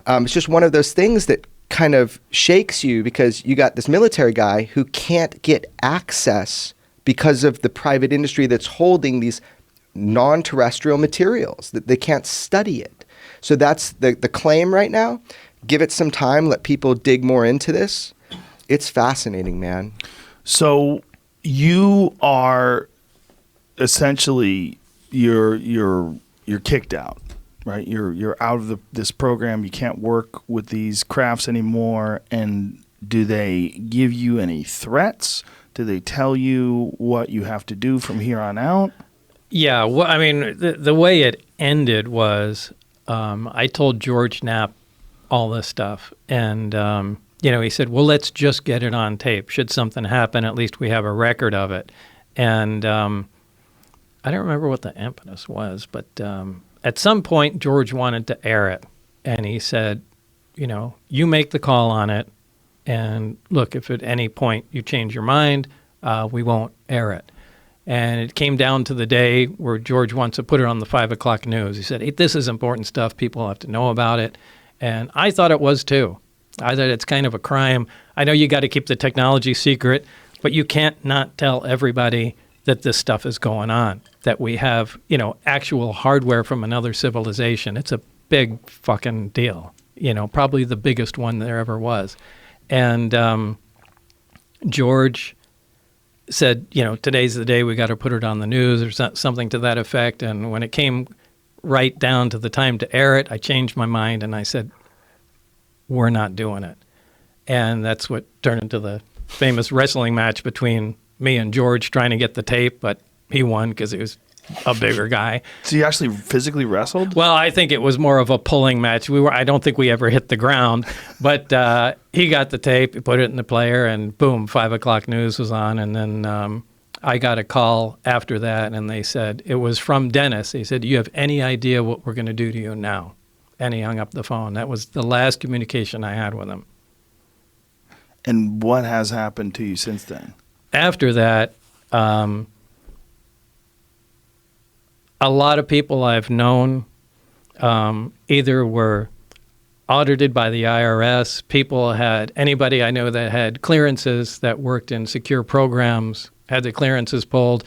It's just one of those things that kind of shakes you, because you got this military guy who can't get access because of the private industry that's holding these non-terrestrial materials, that they can't study it. So that's the claim right now. Give it some time, let people dig more into this. It's fascinating, man. So you are essentially you're kicked out, right? You're out of this program. You can't work with these crafts anymore. And do they give you any threats? Do they tell you what you have to do from here on out? Yeah, well, I mean, the way it ended was I told George Knapp all this stuff, and he said, "Well, let's just get it on tape. Should something happen, at least we have a record of it." And I don't remember what the impetus was, but at some point, George wanted to air it, and he said, "You make the call on it, and look, if at any point you change your mind, we won't air it." And it came down to the day where George wants to put it on the 5 o'clock news. He said, "Hey, this is important stuff. People have to know about it." And I thought it was too. I thought it's kind of a crime. I know you got to keep the technology secret, but you can't not tell everybody that this stuff is going on, that we have, actual hardware from another civilization. It's a big fucking deal, probably the biggest one there ever was. And George said, today's the day we got to put it on the news or something to that effect. And when it came right down to the time to air it, I changed my mind and I said, we're not doing it. And that's what turned into the famous wrestling match between me and George trying to get the tape, but he won because he was a bigger guy. So you actually physically wrestled? Well, I think it was more of a pulling match. I don't think we ever hit the ground, but he got the tape, he put it in the player, and boom, 5 o'clock news was on. And then I got a call after that, and they said, it was from Dennis. He said, "Do you have any idea what we're going to do to you now?" And he hung up the phone. That was the last communication I had with him. And what has happened to you since then? After that, a lot of people I've known either were audited by the IRS, anybody I know that had clearances that worked in secure programs had the clearances pulled.